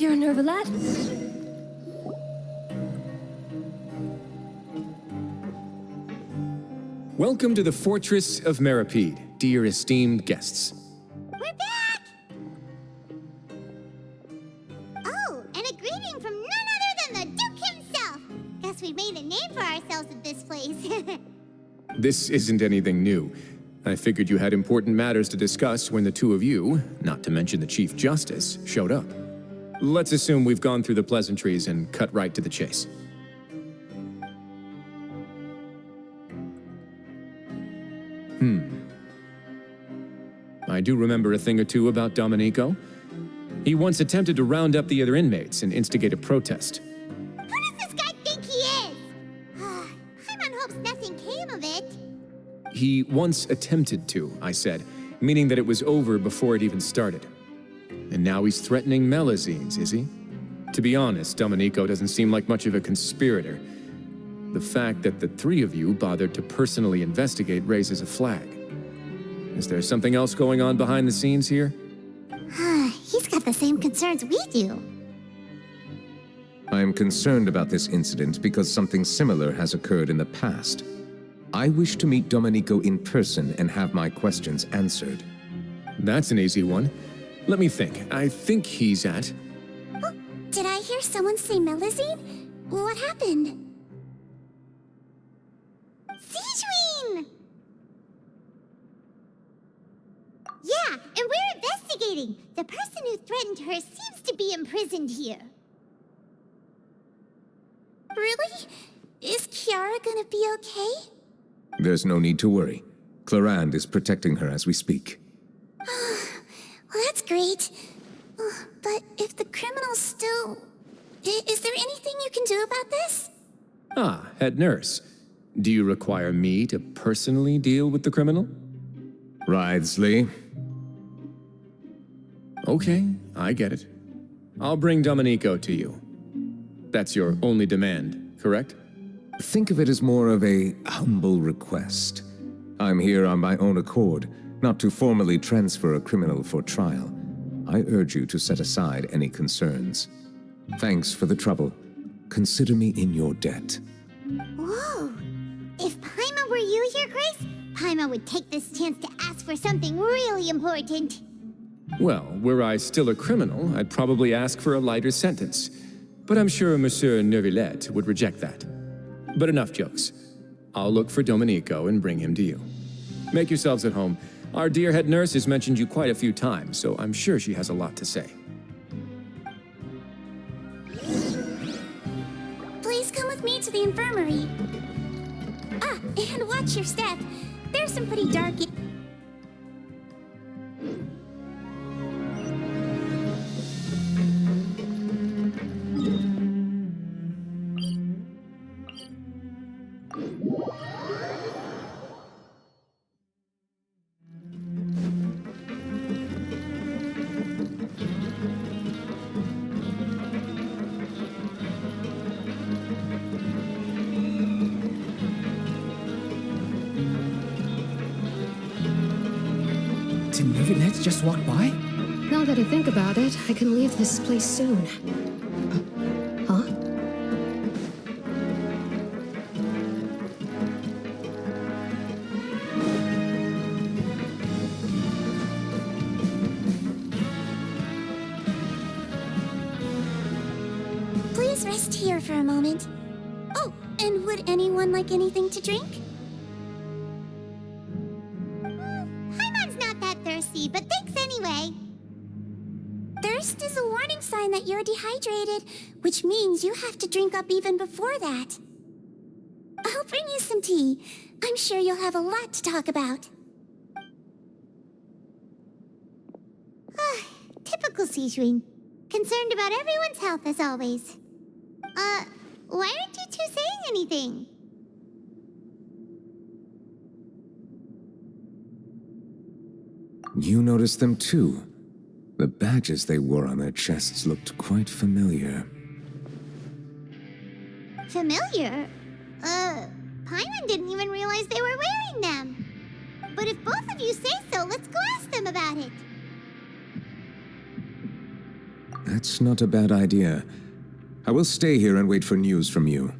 Monsieur Neuvillette? Welcome to the Fortress of Meropide, dear esteemed guests. We're back! Oh, and a greeting from none other than the Duke himself! Guess we made a name for ourselves at this place. This isn't anything new. I figured you had important matters to discuss when the two of you, not to mention the Chief Justice, showed up. Let's assume we've gone through the pleasantries and cut right to the chase. I do remember a thing or two about Dominico. He once attempted to round up the other inmates and instigate a protest. Who does this guy think he is? Paimon hopes nothing came of it. He once attempted to, I said, meaning that it was over before it even started. And now he's threatening Melazines, is he? To be honest, Dominico doesn't seem like much of a conspirator. The fact that the three of you bothered to personally investigate raises a flag. Is there something else going on behind the scenes here? He's got the same concerns we do. I am concerned about this incident because something similar has occurred in the past. I wish to meet Dominico in person and have my questions answered. That's an easy one. Let me think. I think he's at... Oh, did I hear someone say Melazine? What happened? Siegeween! Yeah, and we're investigating. The person who threatened her seems to be imprisoned here. Really? Is Kiara gonna be okay? There's no need to worry. Clarande is protecting her as we speak. Well, that's great. But if the criminal's still... Is there anything you can do about this? Ah, head nurse. Do you require me to personally deal with the criminal? Wriothesley. Okay, I get it. I'll bring Dominico to you. That's your only demand, correct? Think of it as more of a humble request. I'm here on my own accord, not to formally transfer a criminal for trial. I urge you to set aside any concerns. Thanks for the trouble. Consider me in your debt. Whoa! If Paimon were you here, Grace, Paimon would take this chance to ask for something really important. Well, were I still a criminal, I'd probably ask for a lighter sentence. But I'm sure Monsieur Neuvillette would reject that. But enough jokes. I'll look for Dominico and bring him to you. Make yourselves at home. Our dear head nurse has mentioned you quite a few times, so I'm sure she has a lot to say. Please come with me to the infirmary. Ah, and watch your step. There's some pretty dark... Did Neuvillette just walk by? Now that I think about it, I can leave this place soon. Huh? Please rest here for a moment. Oh, and would anyone like anything to drink? Paimon's not that thirsty, but thanks anyway. Thirst is a warning sign that you're dehydrated, which means you have to drink up even before that. I'll bring you some tea. I'm sure you'll have a lot to talk about. Typical Siegeween. Concerned about everyone's health as always. Why aren't you two saying anything? You noticed them too. The badges they wore on their chests looked quite familiar. Familiar? Paimon didn't even realize they were wearing them. But if both of you say so, let's go ask them about it. That's not a bad idea. I will stay here and wait for news from you.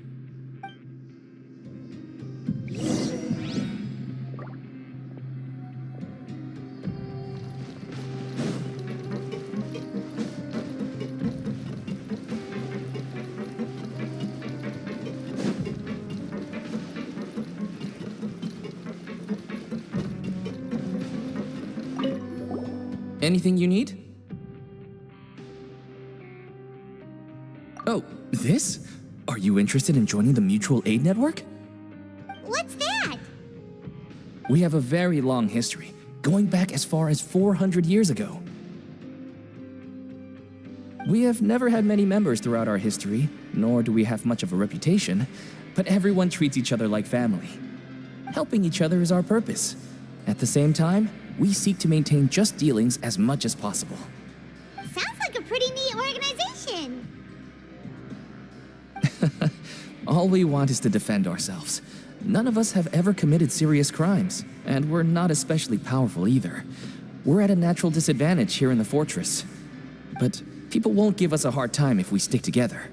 Anything you need? Oh, this? Are you interested in joining the Mutual Aid Network? What's that? We have a very long history, going back as far as 400 years ago. We have never had many members throughout our history, nor do we have much of a reputation, but everyone treats each other like family. Helping each other is our purpose. At the same time, we seek to maintain just dealings as much as possible. Sounds like a pretty neat organization. All we want is to defend ourselves. None of us have ever committed serious crimes, and we're not especially powerful either. We're at a natural disadvantage here in the fortress. But people won't give us a hard time if we stick together.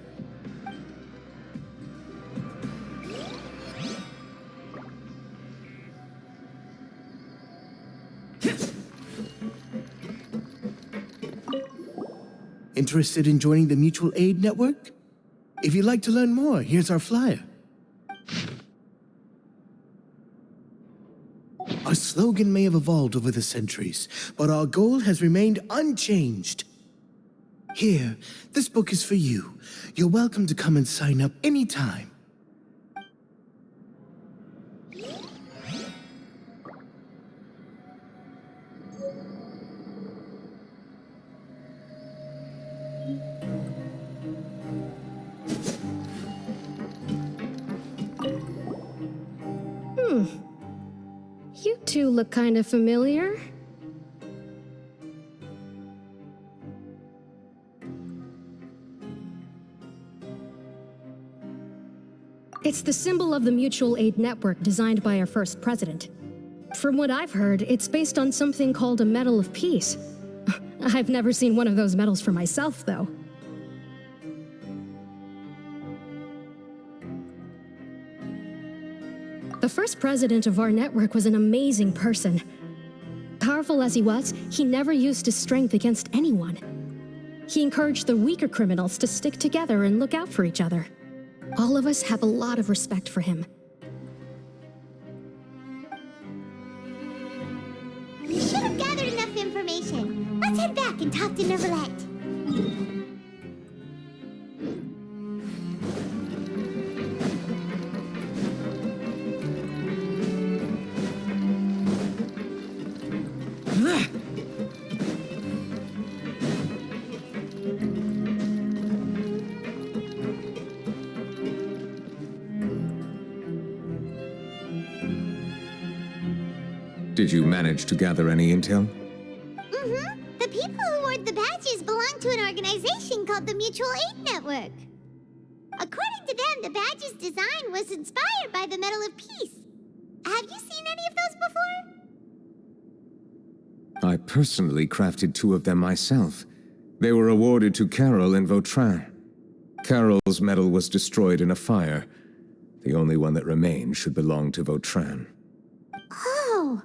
Interested in joining the Mutual Aid Network? If you'd like to learn more, here's our flyer. Our slogan may have evolved over the centuries, but our goal has remained unchanged. Here, this book is for you. You're welcome to come and sign up anytime. You two look kind of familiar. It's the symbol of the Mutual Aid Network designed by our first president. From what I've heard, it's based on something called a Medal of Peace. I've never seen one of those medals for myself, though. The first president of our network was an amazing person. Powerful as he was, he never used his strength against anyone. He encouraged the weaker criminals to stick together and look out for each other. All of us have a lot of respect for him. We should have gathered enough information. Let's head back and talk to Neuvillette. Did you manage to gather any intel? The people who wore the badges belong to an organization called the Mutual Aid Network. According to them, the badge's design was inspired by the Medal of Peace. Have you seen any of those before? I personally crafted 2 of them myself. They were awarded to Carol and Vautrin. Carol's medal was destroyed in a fire. The only one that remained should belong to Vautrin. Oh.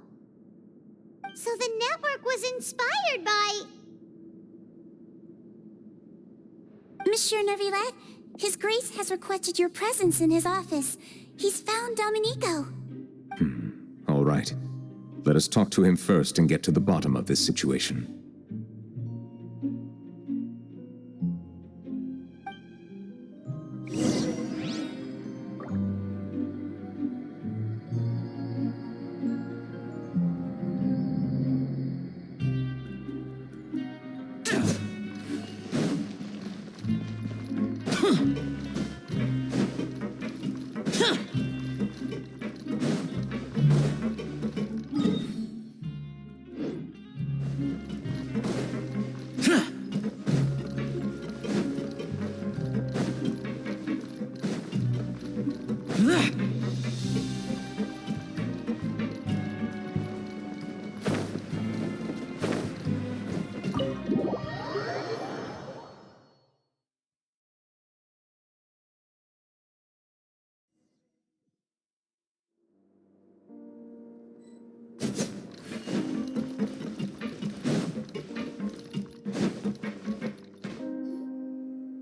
So the network was inspired by... Monsieur Neuvillette, His Grace has requested your presence in his office. He's found Dominico. All right. Let us talk to him first and get to the bottom of this situation.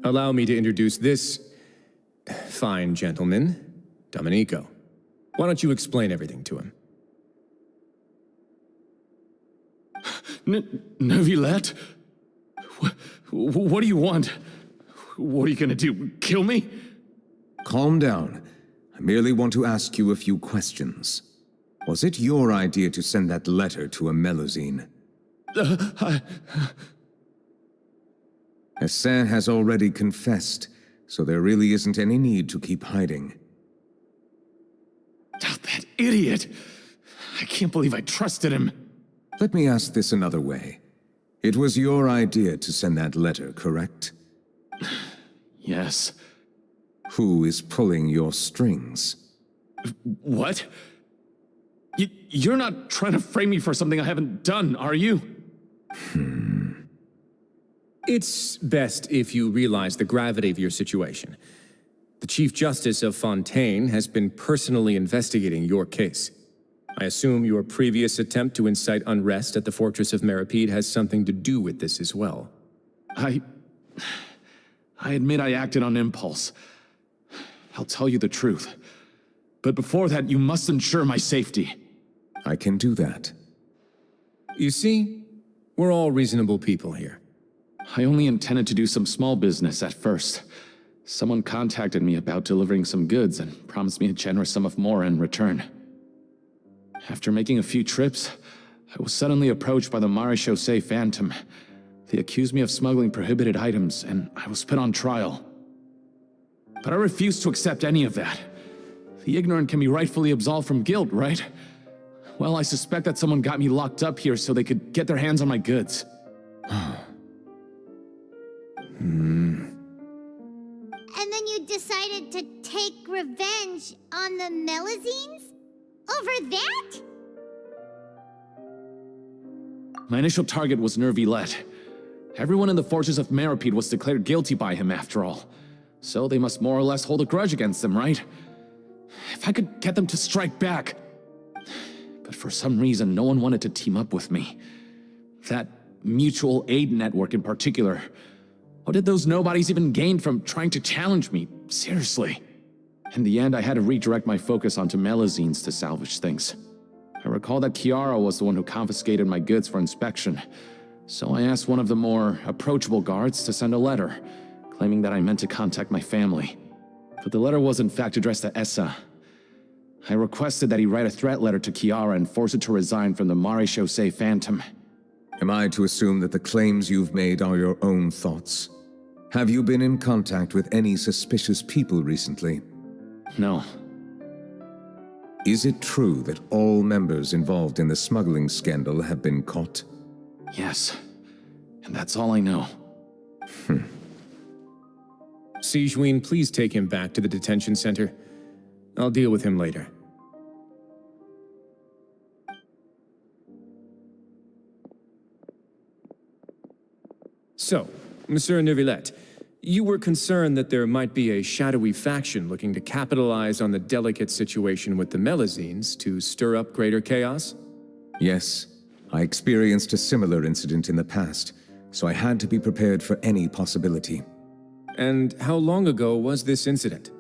Allow me to introduce this fine gentleman, Dominico. Why don't you explain everything to him? Neuvillette? What do you want? What are you gonna do, kill me? Calm down. I merely want to ask you a few questions. Was it your idea to send that letter to a Melusine? Hassan has already confessed, so there really isn't any need to keep hiding. Oh, that idiot! I can't believe I trusted him. Let me ask this another way. It was your idea to send that letter, correct? Yes. Who is pulling your strings? What? You're not trying to frame me for something I haven't done, are you? It's best if you realize the gravity of your situation. The Chief Justice of Fontaine has been personally investigating your case. I assume your previous attempt to incite unrest at the Fortress of Meropide has something to do with this as well. I admit I acted on impulse. I'll tell you the truth. But before that, you must ensure my safety. I can do that. You see, we're all reasonable people here. I only intended to do some small business at first. Someone contacted me about delivering some goods and promised me a generous sum of more in return. After making a few trips, I was suddenly approached by the miHoYo Phantom. They accused me of smuggling prohibited items, and I was put on trial. But I refused to accept any of that. The ignorant can be rightfully absolved from guilt, right? Well, I suspect that someone got me locked up here so they could get their hands on my goods. And then you decided to take revenge on the Melusines? Over that? My initial target was Neuvillette. Everyone in the Fortress of Meropide was declared guilty by him after all. So they must more or less hold a grudge against him, right? If I could get them to strike back. But for some reason, no one wanted to team up with me. That mutual aid network in particular. What did those nobodies even gain from trying to challenge me? Seriously. In the end, I had to redirect my focus onto Melusines to salvage things. I recall that Kiara was the one who confiscated my goods for inspection, so I asked one of the more approachable guards to send a letter, claiming that I meant to contact my family. But the letter was in fact addressed to Essa. I requested that he write a threat letter to Kiara and force her to resign from the miHoYo Phantom. Am I to assume that the claims you've made are your own thoughts? Have you been in contact with any suspicious people recently? No. Is it true that all members involved in the smuggling scandal have been caught? Yes. And that's all I know. Sigewinne, please take him back to the detention center. I'll deal with him later. So, Monsieur Neuvillette, you were concerned that there might be a shadowy faction looking to capitalize on the delicate situation with the Melusines to stir up greater chaos? Yes. I experienced a similar incident in the past, so I had to be prepared for any possibility. And how long ago was this incident?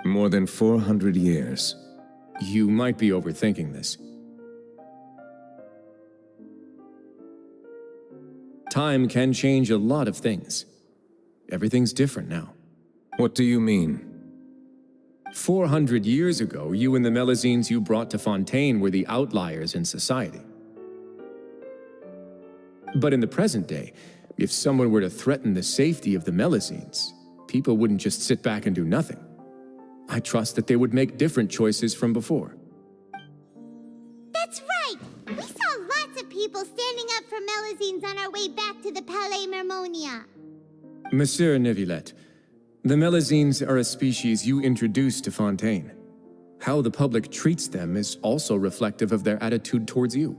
More than 400 years. You might be overthinking this. Time can change a lot of things. Everything's different now. What do you mean? 400 years ago, you and the Melusines you brought to Fontaine were the outliers in society. But in the present day, if someone were to threaten the safety of the Melusines, people wouldn't just sit back and do nothing. I trust that they would make different choices from before. That's right! We saw lots of people standing up for Melusines on our way back to the Palais Mermonia. Monsieur Neuvillette, the Melusines are a species you introduced to Fontaine. How the public treats them is also reflective of their attitude towards you.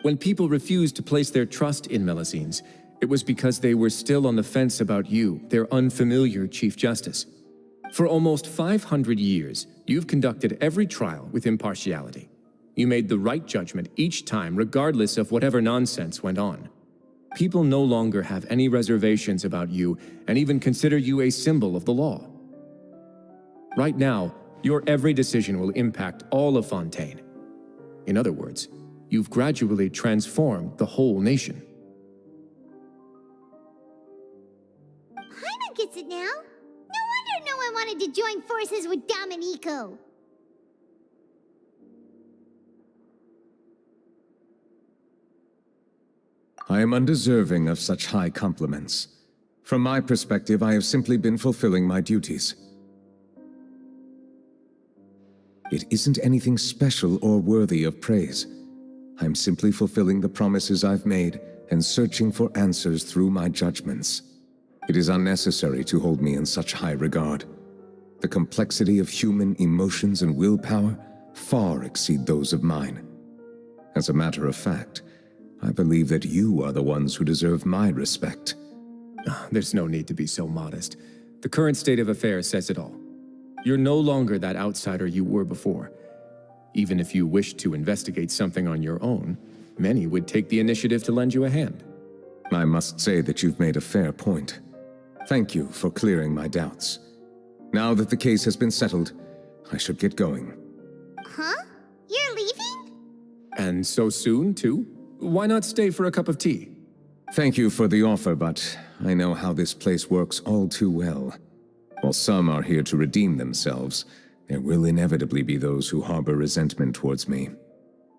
When people refused to place their trust in Melusines, it was because they were still on the fence about you, their unfamiliar Chief Justice. For almost 500 years, you've conducted every trial with impartiality. You made the right judgment each time, regardless of whatever nonsense went on. People no longer have any reservations about you and even consider you a symbol of the law. Right now, your every decision will impact all of Fontaine. In other words, you've gradually transformed the whole nation. Paimon gets it now. No wonder no one wanted to join forces with Dominico. I am undeserving of such high compliments. From my perspective, I have simply been fulfilling my duties. It isn't anything special or worthy of praise. I'm simply fulfilling the promises I've made and searching for answers through my judgments. It is unnecessary to hold me in such high regard. The complexity of human emotions and willpower far exceed those of mine. As a matter of fact, I believe that you are the ones who deserve my respect. There's no need to be so modest. The current state of affairs says it all. You're no longer that outsider you were before. Even if you wished to investigate something on your own, many would take the initiative to lend you a hand. I must say that you've made a fair point. Thank you for clearing my doubts. Now that the case has been settled, I should get going. Huh? You're leaving? And so soon, too? Why not stay for a cup of tea? Thank you for the offer, but I know how this place works all too well. While some are here to redeem themselves, there will inevitably be those who harbor resentment towards me.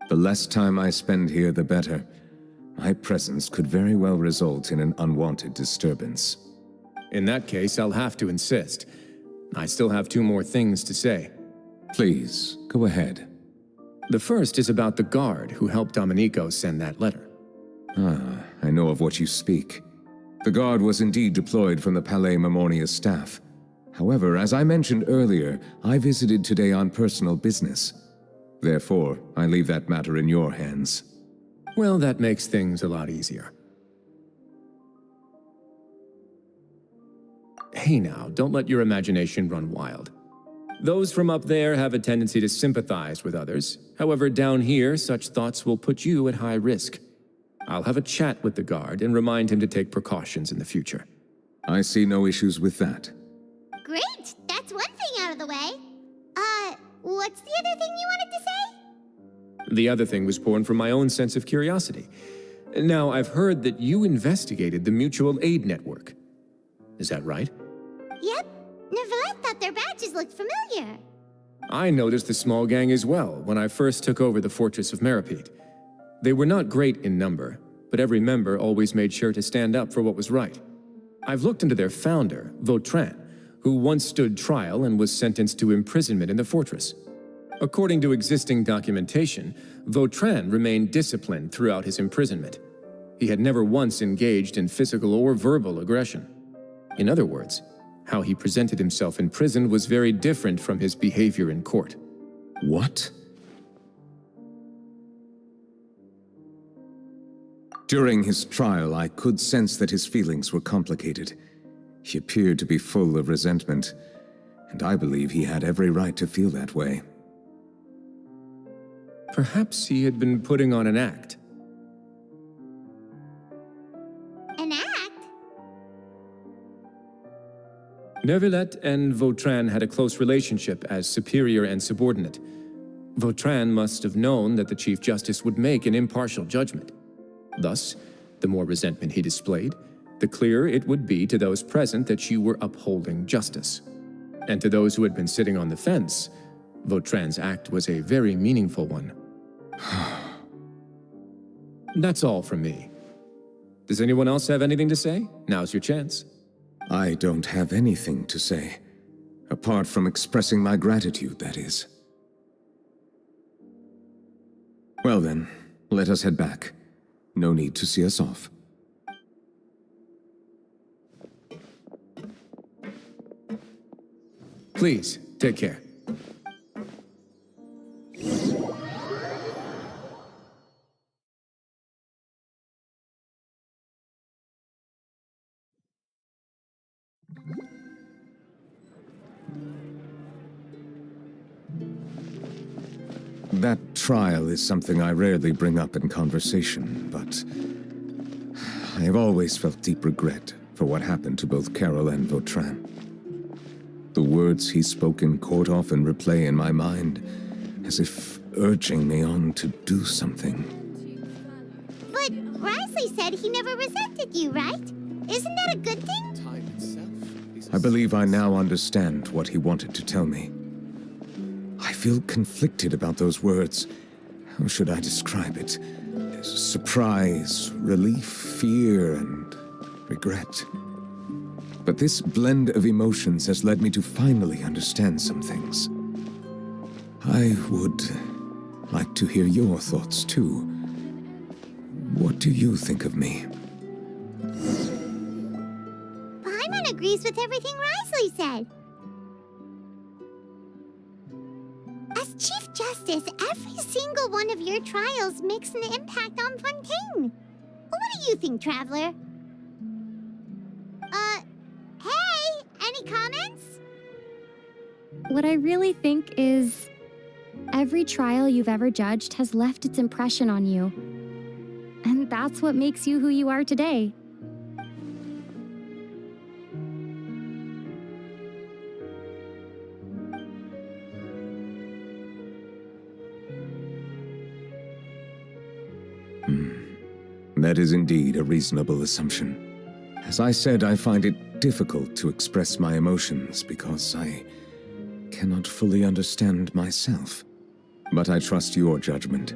The less time I spend here, the better. My presence could very well result in an unwanted disturbance. In that case, I'll have to insist. I still have 2 more things to say. Please, go ahead. The first is about the guard who helped Dominico send that letter. I know of what you speak. The guard was indeed deployed from the Palais Mermonia staff. However, as I mentioned earlier, I visited today on personal business. Therefore, I leave that matter in your hands. Well, that makes things a lot easier. Hey now, don't let your imagination run wild. Those from up there have a tendency to sympathize with others. However, down here, such thoughts will put you at high risk. I'll have a chat with the guard and remind him to take precautions in the future. I see no issues with that. Great! That's one thing out of the way. What's the other thing you wanted to say? The other thing was born from my own sense of curiosity. Now, I've heard that you investigated the mutual aid network. Is that right? Yep. Neuvillette thought their badges looked familiar. I noticed the small gang as well when I first took over the Fortress of Meropide. They were not great in number, but every member always made sure to stand up for what was right. I've looked into their founder, Vautrin, who once stood trial and was sentenced to imprisonment in the fortress. According to existing documentation, Vautrin remained disciplined throughout his imprisonment. He had never once engaged in physical or verbal aggression. In other words, how he presented himself in prison was very different from his behavior in court. What? During his trial, I could sense that his feelings were complicated. He appeared to be full of resentment, and I believe he had every right to feel that way. Perhaps he had been putting on an act. An act? Neuvillette and Vautrin had a close relationship as superior and subordinate. Vautrin must have known that the Chief Justice would make an impartial judgment. Thus, the more resentment he displayed, the clearer it would be to those present that you were upholding justice. And to those who had been sitting on the fence, Vautrin's act was a very meaningful one. That's all from me. Does anyone else have anything to say? Now's your chance. I don't have anything to say. Apart from expressing my gratitude, that is. Well then, let us head back. No need to see us off. Please, take care. That trial is something I rarely bring up in conversation, but I have always felt deep regret for what happened to both Carol and Vautrin. The words he spoke in court often replay in my mind, as if urging me on to do something. But Wriothesley said he never resented you, right? Isn't that a good thing? I believe I now understand what he wanted to tell me. I feel conflicted about those words. How should I describe it? Surprise, relief, fear, and regret. But this blend of emotions has led me to finally understand some things. I would like to hear your thoughts, too. What do you think of me? Paimon agrees with everything Wriothesley said. As Chief Justice, every single one of your trials makes an impact on Fontaine. What do you think, Traveler? Hey, any comments? What I really think is, every trial you've ever judged has left its impression on you. And that's what makes you who you are today. That is indeed a reasonable assumption. As I said, I find it difficult to express my emotions because I cannot fully understand myself. But I trust your judgment.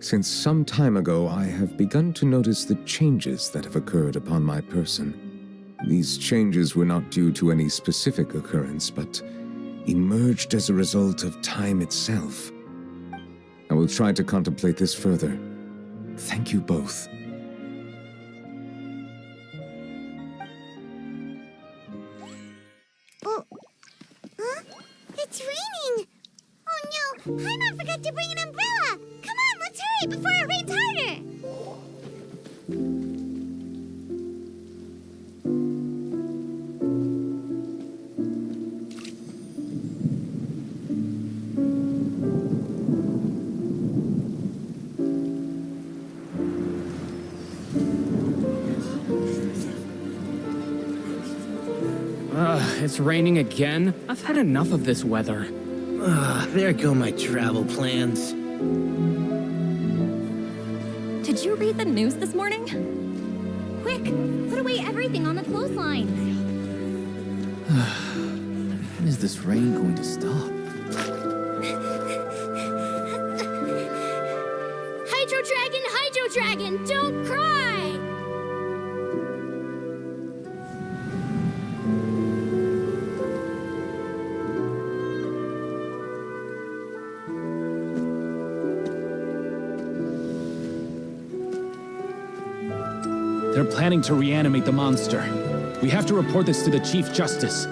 Since some time ago, I have begun to notice the changes that have occurred upon my person. These changes were not due to any specific occurrence, but emerged as a result of time itself. I will try to contemplate this further. Thank you both. Oh, huh? It's raining! Oh no, Paimon forgot to bring an umbrella! Come on, let's hurry before it rains harder! It's raining again? I've had enough of this weather. There go my travel plans. Did you read the news this morning? Quick, put away everything on the clothesline. When is this rain going to stop? Hydro Dragon, don't cry! They're planning to reanimate the monster. We have to report this to the Chief Justice.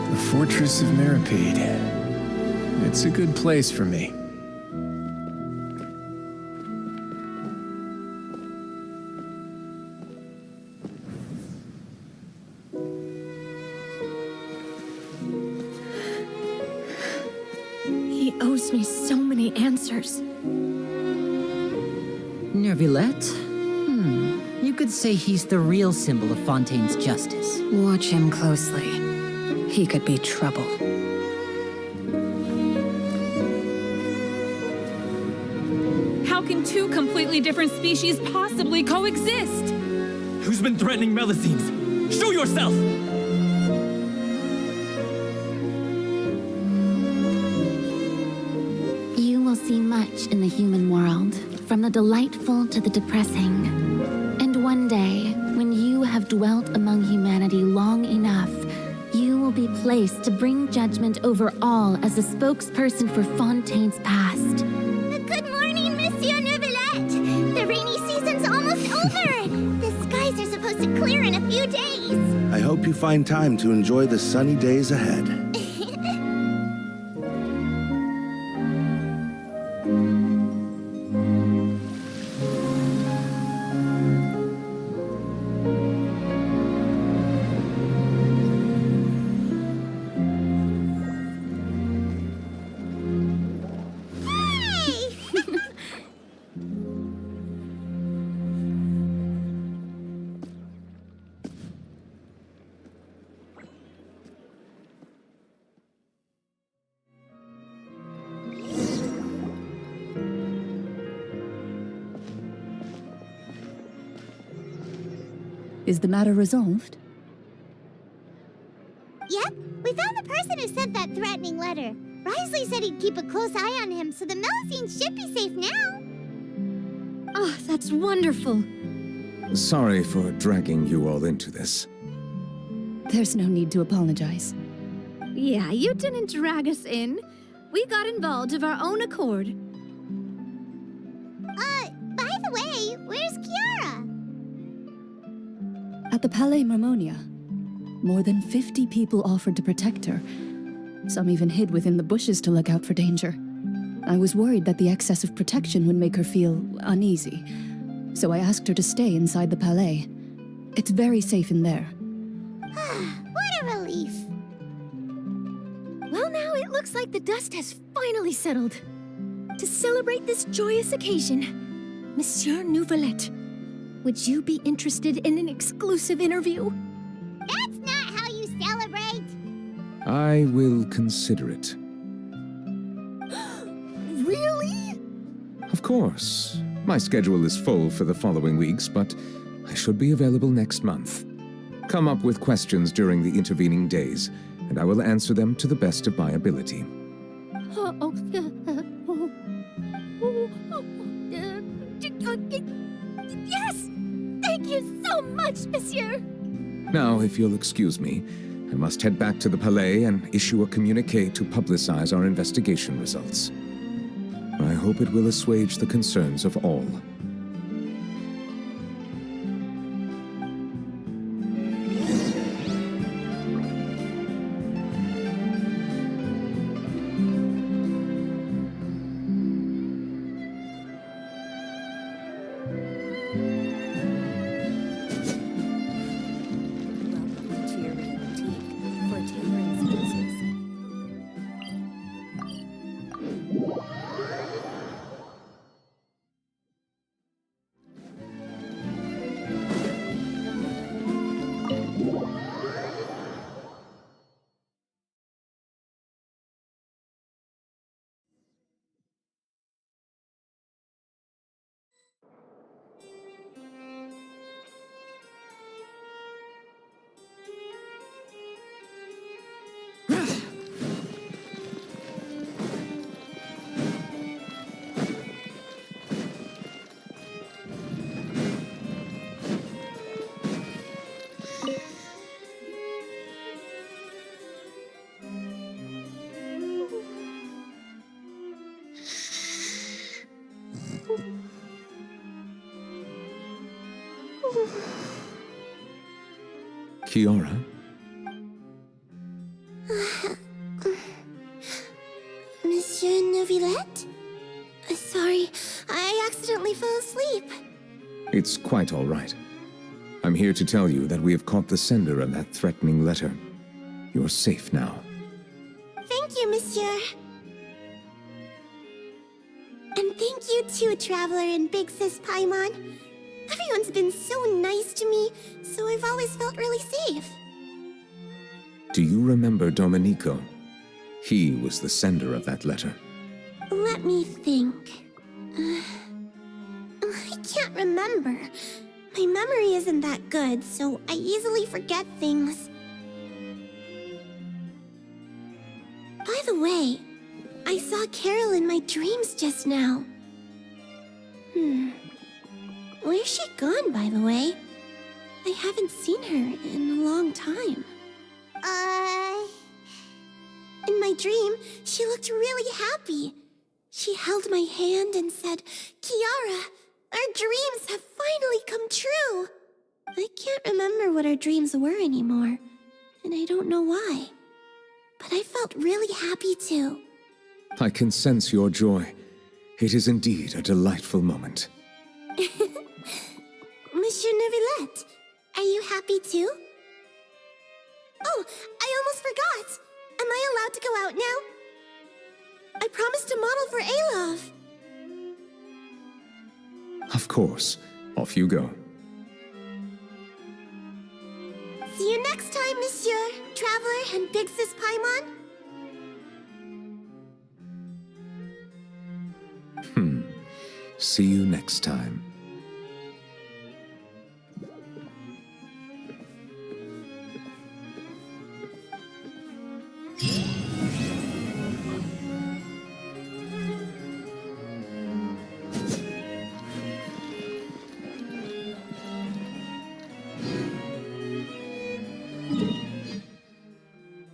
The Fortress of Meropide. It's a good place for me. He owes me so many answers. Neuvillette? You could say he's the real symbol of Fontaine's justice. Watch him closely. He could be trouble. How can two completely different species possibly coexist? Who's been threatening Melusines? Show yourself! You will see much in the human world, from the delightful to the depressing. And one day, when you have dwelt among humanity long enough, you will be placed to bring judgment over all as a spokesperson for Fontaine's past. Good morning, Monsieur Neuvillette! The rainy season's almost over! The skies are supposed to clear in a few days! I hope you find time to enjoy the sunny days ahead. Is the matter resolved? Yep, we found the person who sent that threatening letter. Wriothesley said he'd keep a close eye on him, so the Melusines should be safe now. Oh, that's wonderful. Sorry for dragging you all into this. There's no need to apologize. Yeah, you didn't drag us in. We got involved of our own accord. By the way, where's Kiara? At the Palais Mermonia, more than 50 people offered to protect her. Some even hid within the bushes to look out for danger. I was worried that the excess of protection would make her feel uneasy, so I asked her to stay inside the Palais. It's very safe in there. What a relief. Well, now it looks like the dust has finally settled. To celebrate this joyous occasion, Monsieur Neuvillette, would you be interested in an exclusive interview? That's not how you celebrate. I will consider it. Really? Of course. My schedule is full for the following weeks, but I should be available next month. Come up with questions during the intervening days, and I will answer them to the best of my ability. Yes! Thank you so much, Monsieur! Now, if you'll excuse me, I must head back to the Palais and issue a communiqué to publicize our investigation results. I hope it will assuage the concerns of all. Kiara? Monsieur Neuvillette? Sorry, I accidentally fell asleep. It's quite all right. I'm here to tell you that we have caught the sender of that threatening letter. You're safe now. Thank you, Monsieur. And thank you too, Traveler and Big Sis Paimon. Everyone's been so nice to me, so I've always felt really safe. Do you remember Dominico? He was the sender of that letter. Let me think. I can't remember. My memory isn't that good, so I easily forget things. By the way, I saw Carol in my dreams just now. Where's she gone, by the way? I haven't seen her in a long time. In my dream, she looked really happy. She held my hand and said, "Kiara, our dreams have finally come true." I can't remember what our dreams were anymore, and I don't know why. But I felt really happy too. I can sense your joy. It is indeed a delightful moment. Monsieur Neuvillette, are you happy too? Oh, I almost forgot! Am I allowed to go out now? I promised to model for Alov. Of course. Off you go. See you next time, Monsieur, Traveler, and Big Sis Paimon. See you next time.